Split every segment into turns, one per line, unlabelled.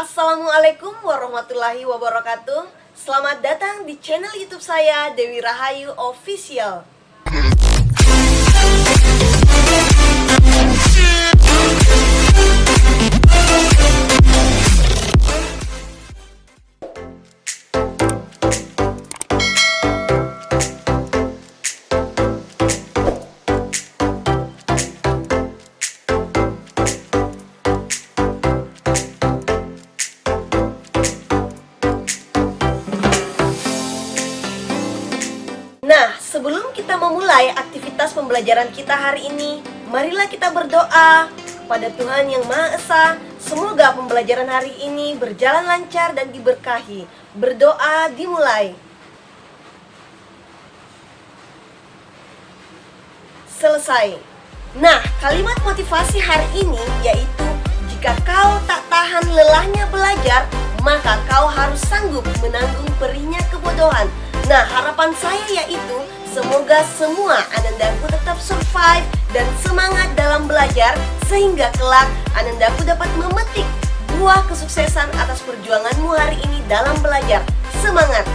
Assalamualaikum warahmatullahi wabarakatuh. Selamat datang di channel YouTube saya, Dewi Rahayu Official. Nah, sebelum kita memulai aktivitas pembelajaran kita hari ini, marilah kita berdoa kepada Tuhan Yang Maha Esa. Semoga pembelajaran hari ini berjalan lancar dan diberkahi. Berdoa dimulai. Selesai. Nah, kalimat motivasi hari ini yaitu, jika kau tak tahan lelahnya belajar, maka kau harus sanggup menanggung perihnya kebodohan. Nah, harapan saya yaitu semoga semua anandaku tetap survive dan semangat dalam belajar, sehingga kelak anandaku dapat memetik buah kesuksesan atas perjuanganmu hari ini dalam belajar. Semangat!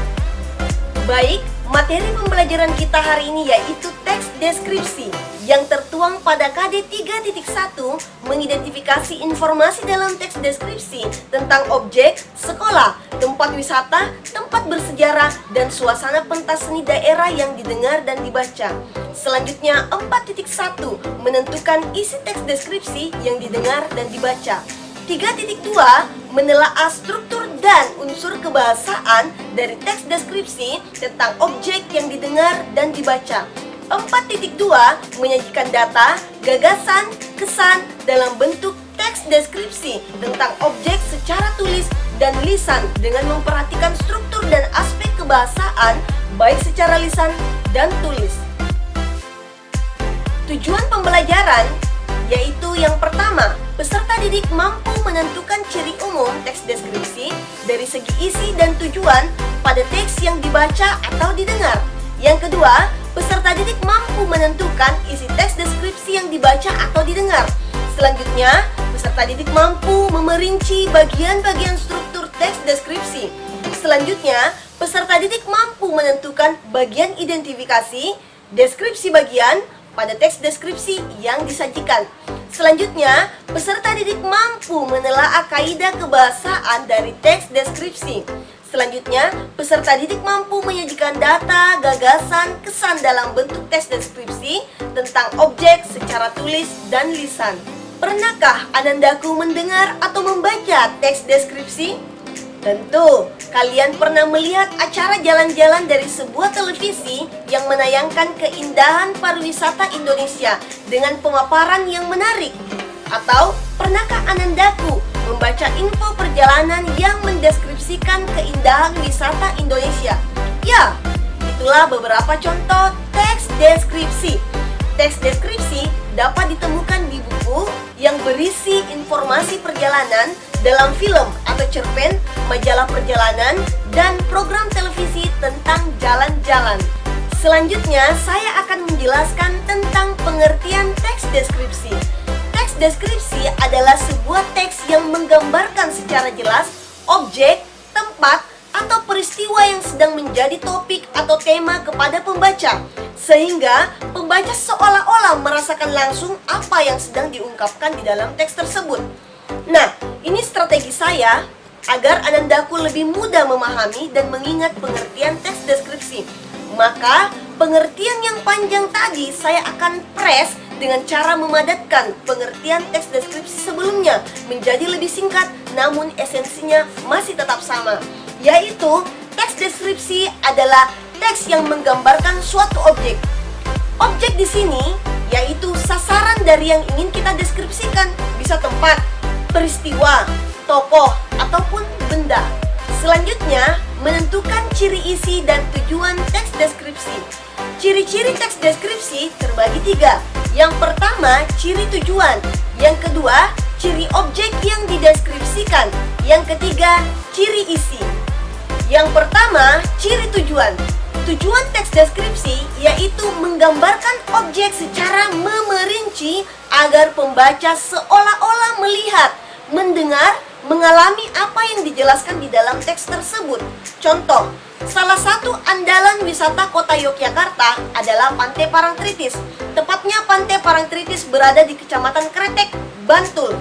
Baik, materi pembelajaran kita hari ini yaitu teks deskripsi yang tertuang pada KD 3.1, mengidentifikasi informasi dalam teks deskripsi tentang objek, sekolah, tempat wisata, tempat bersejarah, dan suasana pentas seni daerah yang didengar dan dibaca. Selanjutnya 4.1, menentukan isi teks deskripsi yang didengar dan dibaca. 3.2, menelaah struktur dan unsur kebahasaan dari teks deskripsi tentang objek yang didengar dan dibaca. 4.2, menyajikan data, gagasan, kesan dalam bentuk teks deskripsi tentang objek secara tulis dan lisan dengan memperhatikan struktur dan aspek kebahasaan baik secara lisan dan tulis. Tujuan pembelajaran yaitu yang pertama, peserta didik mampu menentukan ciri umum teks deskripsi dari segi isi dan tujuan pada teks yang dibaca atau didengar. Yang kedua, peserta didik mampu menentukan isi teks deskripsi yang dibaca atau didengar. Selanjutnya, peserta didik mampu memerinci bagian-bagian struktur teks deskripsi. Selanjutnya, peserta didik mampu menentukan bagian identifikasi, deskripsi bagian pada teks deskripsi yang disajikan. Selanjutnya, peserta didik mampu menelaah kaidah kebahasaan dari teks deskripsi. Selanjutnya, peserta didik mampu menyajikan data, gagasan, kesan dalam bentuk teks deskripsi tentang objek secara tulis dan lisan. Pernahkah anandaku mendengar atau membaca teks deskripsi? Tentu, kalian pernah melihat acara jalan-jalan dari sebuah televisi yang menayangkan keindahan pariwisata Indonesia dengan pemaparan yang menarik. Atau, pernahkah anandaku membaca info perjalanan yang mendeskripsikan keindahan wisata Indonesia? Ya, itulah beberapa contoh teks deskripsi. Teks deskripsi dapat ditemukan di buku yang berisi informasi perjalanan, dalam film atau cerpen, majalah perjalanan, dan program televisi tentang jalan-jalan. Selanjutnya, saya akan menjelaskan tentang pengertian teks deskripsi. Teks deskripsi adalah sebuah teks yang menggambarkan secara jelas objek, tempat, atau peristiwa yang sedang menjadi topik atau tema kepada pembaca, sehingga pembaca seolah-olah merasakan langsung apa yang sedang diungkapkan di dalam teks tersebut. Nah, ini strategi saya agar anandaku lebih mudah memahami dan mengingat pengertian teks deskripsi. Maka, pengertian yang panjang tadi saya akan press dengan cara memadatkan pengertian teks deskripsi sebelumnya menjadi lebih singkat, namun esensinya masih tetap sama, yaitu teks deskripsi adalah teks yang menggambarkan suatu objek. Objek di sini yaitu sasaran dari yang ingin kita deskripsikan, bisa tempat, peristiwa, tokoh, ataupun benda. Selanjutnya, menentukan ciri isi dan tujuan teks deskripsi. Ciri-ciri teks deskripsi terbagi 3. Yang pertama, ciri tujuan. Yang kedua, ciri objek yang dideskripsikan. Yang ketiga, ciri isi. Yang pertama, ciri tujuan. Tujuan teks deskripsi yaitu menggambarkan objek secara memerinci agar pembaca seolah-olah melihat, mendengar, mengalami apa yang dijelaskan di dalam teks tersebut. Contoh, salah satu andalan wisata kota Yogyakarta adalah Pantai Parangtritis. Tepatnya Pantai Parangtritis berada di Kecamatan Kretek, Bantul,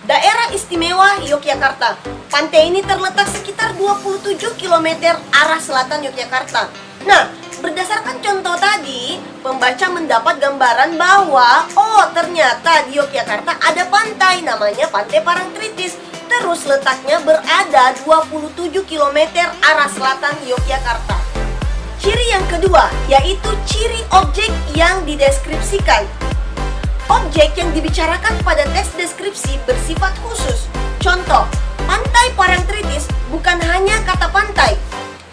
Daerah Istimewa Yogyakarta. Pantai ini terletak sekitar 27 km arah selatan Yogyakarta. Nah, berdasarkan contoh tadi, pembaca mendapat gambaran bahwa ternyata di Yogyakarta ada pantai namanya Pantai Parangtritis. Terus letaknya berada 27 km arah selatan Yogyakarta. Ciri yang kedua yaitu ciri objek yang dideskripsikan. Objek yang dibicarakan pada teks deskripsi bersifat khusus. Contoh, Pantai Parangtritis bukan hanya kata pantai.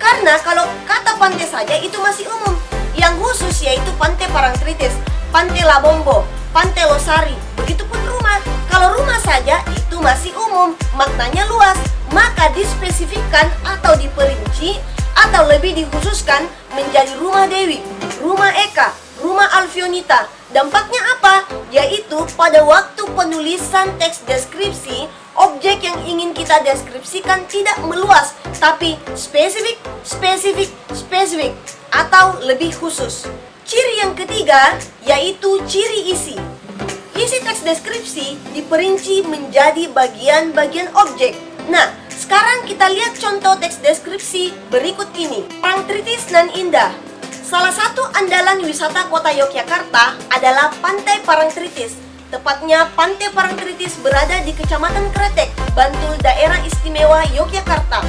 Karena kalau kata pantai saja itu masih umum. Yang khusus yaitu Pantai Parangtritis, Pantai Labombo, Pantai Losari, begitupun rumah. Kalau rumah saja itu masih umum, maknanya luas. Maka dispesifikkan atau diperinci atau lebih dikhususkan menjadi Rumah Dewi, Rumah Eka, Rumah Alfionita. Dampaknya apa? Yaitu pada waktu penulisan teks deskripsi, objek yang ingin kita deskripsikan tidak meluas, tapi spesifik, atau lebih khusus. Ciri yang ketiga yaitu ciri isi. Isi teks deskripsi diperinci menjadi bagian-bagian objek. Nah, sekarang kita lihat contoh teks deskripsi berikut ini. Parangtritis nan indah. Salah satu andalan wisata kota Yogyakarta adalah Pantai Parangtritis. Tepatnya Pantai Parangtritis berada di Kecamatan Kretek, Bantul, Daerah Istimewa Yogyakarta.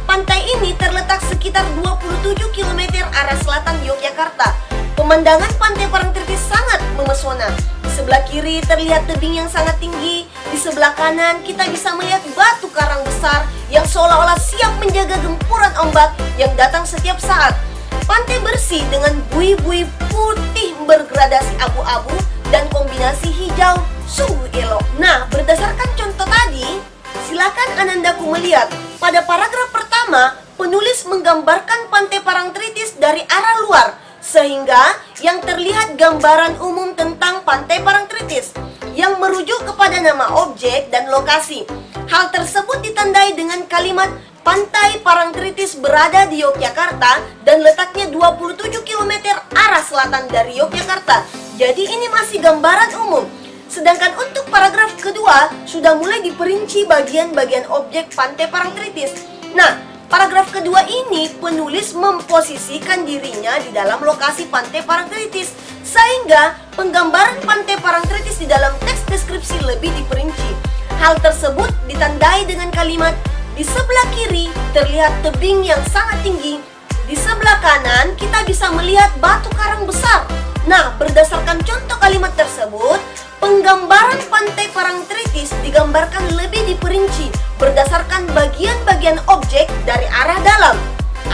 Pantai ini terletak sekitar 27 km arah selatan Yogyakarta. Pemandangan Pantai Parangtritis sangat memesona. Di sebelah kiri terlihat tebing yang sangat tinggi. Di sebelah kanan kita bisa melihat batu karang besar yang seolah-olah siap menjaga gempuran ombak yang datang setiap saat. Pantai bersih dengan buih-buih putih bergradasi abu-abu dan kombinasi hijau, sungguh elok. Nah, berdasarkan contoh tadi, silakan Anandaku melihat pada paragraf pertama, penulis menggambarkan Pantai Parangtritis dari arah luar, sehingga yang terlihat gambaran umum tentang Pantai Parangtritis yang merujuk kepada nama objek dan lokasi. Hal tersebut ditandai dengan kalimat Pantai Parangtritis berada di Yogyakarta dan letaknya 27 km arah selatan dari Yogyakarta. Jadi ini masih gambaran umum. Sedangkan untuk paragraf kedua sudah mulai diperinci bagian-bagian objek Pantai Parangtritis. Nah, paragraf kedua ini penulis memposisikan dirinya di dalam lokasi Pantai Parangtritis, sehingga penggambaran Pantai Parangtritis di dalam teks deskripsi lebih diperinci. Hal tersebut ditandai dengan kalimat di sebelah kiri terlihat tebing yang sangat tinggi. Di sebelah kanan kita bisa melihat batu karang besar. Nah, berdasarkan contoh kalimat tersebut, penggambaran Pantai Parangtritis digambarkan lebih diperinci berdasarkan bagian-bagian objek dari arah dalam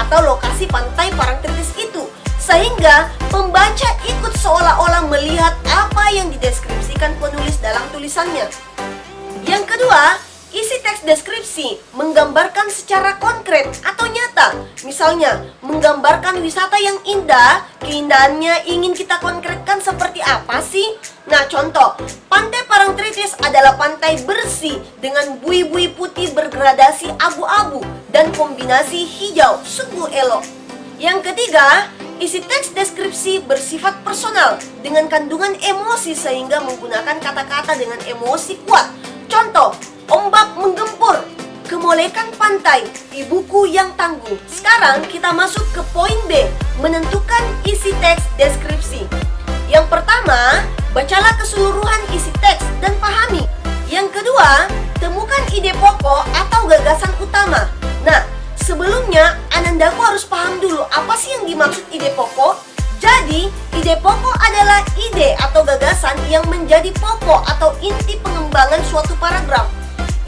atau lokasi Pantai Parangtritis itu, sehingga pembaca ikut seolah-olah melihat apa yang dideskripsikan penulis dalam tulisannya. Yang kedua, isi teks deskripsi menggambarkan secara konkret atau nyata. Misalnya, menggambarkan wisata yang indah, keindahannya ingin kita konkretkan seperti apa sih? Nah, contoh, Pantai Parangtritis adalah pantai bersih dengan buih-buih putih bergradasi abu-abu dan kombinasi hijau, sungguh elok. Yang ketiga, isi teks deskripsi bersifat personal dengan kandungan emosi sehingga menggunakan kata-kata dengan emosi kuat. Contoh, ombak menggempur, kemolekan pantai, ibuku yang tangguh. Sekarang kita masuk ke poin B, menentukan isi teks deskripsi. Yang pertama, bacalah keseluruhan isi teks dan pahami. Yang kedua, temukan ide pokok atau gagasan utama. Nah, sebelumnya Anandaku harus paham dulu apa sih yang dimaksud ide pokok. Jadi, ide pokok adalah ide atau gagasan yang menjadi pokok atau inti pengembangan suatu paragraf.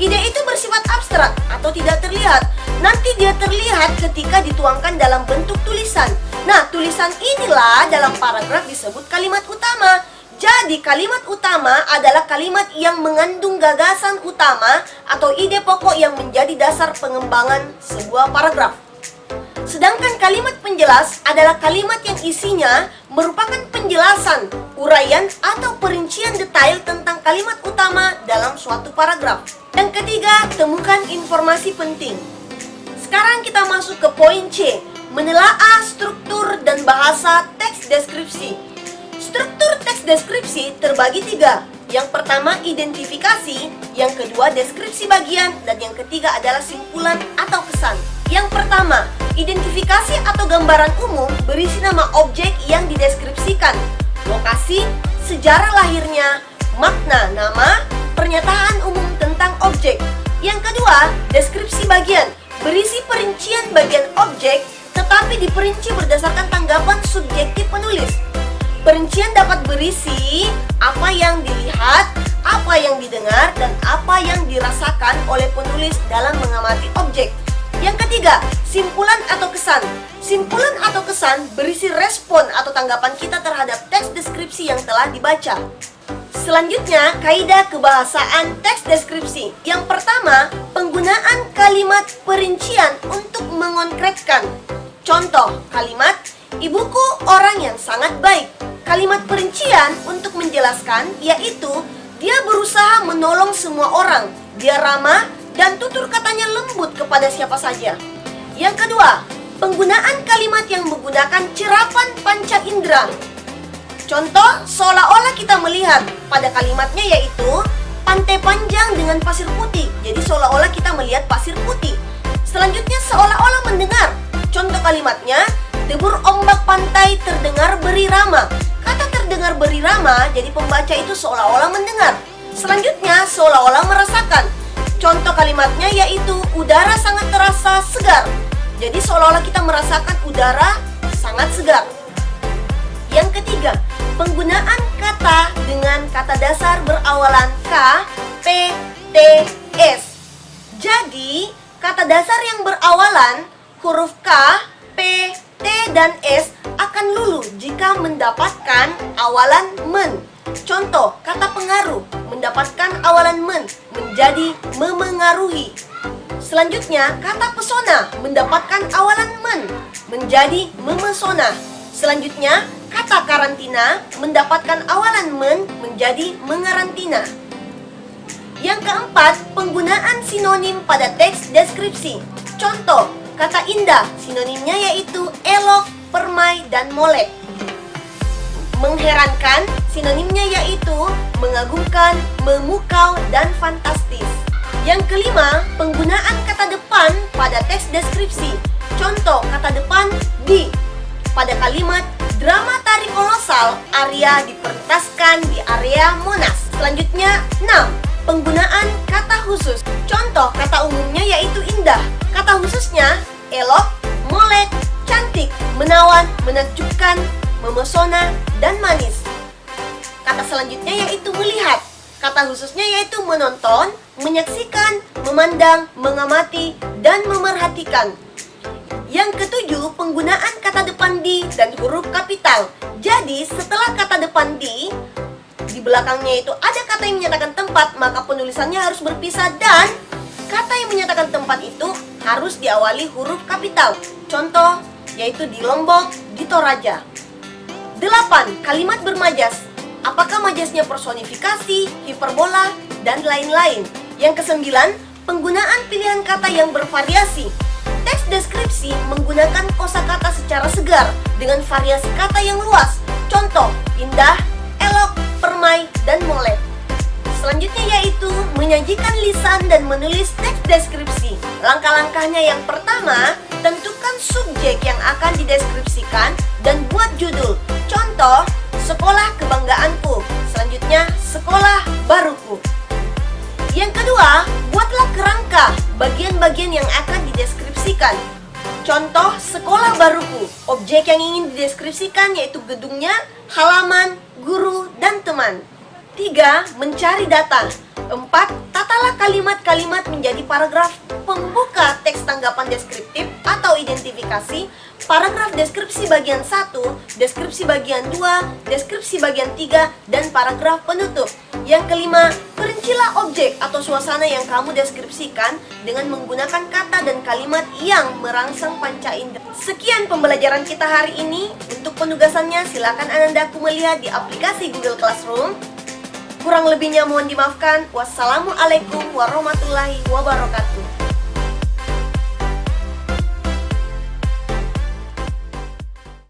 Ide itu bersifat abstrak atau tidak terlihat. Nanti dia terlihat ketika dituangkan dalam bentuk tulisan. Nah, tulisan inilah dalam paragraf disebut kalimat utama. Jadi, kalimat utama adalah kalimat yang mengandung gagasan utama atau ide pokok yang menjadi dasar pengembangan sebuah paragraf. Sedangkan kalimat penjelas adalah kalimat yang isinya merupakan penjelasan, uraian, atau perincian detail tentang kalimat utama dalam suatu paragraf. Yang ketiga, temukan informasi penting. Sekarang kita masuk ke poin C, menelaah struktur dan bahasa teks deskripsi. Struktur teks deskripsi terbagi tiga. Yang pertama identifikasi, yang kedua deskripsi bagian, dan yang ketiga adalah simpulan atau kesan. Yang pertama, identifikasi atau gambaran umum berisi nama objek yang dideskripsikan, lokasi, sejarah lahirnya, makna nama, pernyataan umum tentang objek. Yang kedua, deskripsi bagian berisi perincian bagian objek, tetapi diperinci berdasarkan tanggapan subjektif penulis. Perincian dapat berisi apa yang dilihat, apa yang didengar, dan apa yang dirasakan oleh penulis dalam mengamati objek. Yang ketiga, simpulan atau kesan. Simpulan atau kesan berisi respon atau tanggapan kita terhadap teks deskripsi yang telah dibaca. Selanjutnya, kaidah kebahasaan teks deskripsi. Yang pertama, penggunaan kalimat perincian untuk mengonkretkan. Contoh kalimat, ibuku orang yang sangat baik. Kalimat perincian untuk menjelaskan yaitu dia berusaha menolong semua orang, dia ramah dan tutur katanya lembut kepada siapa saja. Yang kedua, penggunaan kalimat yang menggunakan cerapan panca indera. Contoh, seolah-olah kita melihat pada kalimatnya yaitu pantai panjang dengan pasir putih. Jadi seolah-olah kita melihat pasir putih. Selanjutnya seolah-olah mendengar. Contoh kalimatnya, debur ombak pantai terdengar berirama. Kata terdengar berirama, jadi pembaca itu seolah-olah mendengar. Selanjutnya, seolah-olah merasakan. Contoh kalimatnya yaitu udara sangat terasa segar. Jadi seolah-olah kita merasakan udara sangat segar. Yang ketiga, penggunaan kata dengan kata dasar berawalan K, P, T, S. Jadi, kata dasar yang berawalan huruf K, P, T, dan S akan luluh jika mendapatkan awalan men. Contoh, kata pengaruh mendapatkan awalan men menjadi memengaruhi. Selanjutnya, kata pesona mendapatkan awalan men menjadi memesona. Selanjutnya, kata karantina mendapatkan awalan men menjadi mengarantina. Yang keempat, penggunaan sinonim pada teks deskripsi. Contoh, kata indah, sinonimnya yaitu elok, permai, dan molek. Mengherankan, sinonimnya yaitu mengagumkan, memukau, dan fantastis. Yang kelima, penggunaan kata depan pada teks deskripsi. Contoh, kata depan di. Pada kalimat, drama tari kolosal, Arya dipentaskan di area Monas. Selanjutnya, 6. Penggunaan kata khusus. Contoh, kata umumnya yaitu indah. Kata khususnya, elok, molek, cantik, menawan, menakjubkan, memesona, dan manis. Kata selanjutnya yaitu melihat. Kata khususnya yaitu menonton, menyaksikan, memandang, mengamati, dan memerhatikan. Yang ketujuh, penggunaan kata depan di dan huruf kapital. Jadi, setelah kata depan di belakangnya itu ada kata yang menyatakan tempat, maka penulisannya harus berpisah dan kata yang menyatakan tempat itu harus diawali huruf kapital. Contoh, yaitu di Lombok, di Toraja. 8. Kalimat bermajas. Apakah majasnya personifikasi, hiperbola, dan lain-lain? Yang kesembilan, penggunaan pilihan kata yang bervariasi. Teks deskripsi menggunakan kosakata secara segar dengan variasi kata yang luas. Contoh, indah, elok, permai, dan molek. Selanjutnya yaitu menyajikan lisan dan menulis teks deskripsi. Langkah-langkahnya yang pertama, tentukan subjek yang akan dideskripsikan dan buat judul. Contoh, sekolah kebanggaanku. Selanjutnya, sekolah baruku. Yang kedua, buatlah kerangka bagian-bagian yang akan dideskripsikan. Contoh, sekolah baruku. Objek yang ingin dideskripsikan yaitu gedungnya, halaman, guru, dan teman. 3. Mencari data. 4. Tatalah kalimat-kalimat menjadi paragraf pembuka teks tanggapan deskriptif atau identifikasi, paragraf deskripsi bagian 1, deskripsi bagian 2, deskripsi bagian 3, dan paragraf penutup. Yang kelima, perincilah objek atau suasana yang kamu deskripsikan dengan menggunakan kata dan kalimat yang merangsang panca indera. Sekian pembelajaran kita hari ini. Untuk penugasannya silakan Anandaku melihat di aplikasi Google Classroom. Kurang lebihnya mohon dimaafkan. Wassalamualaikum warahmatullahi wabarakatuh.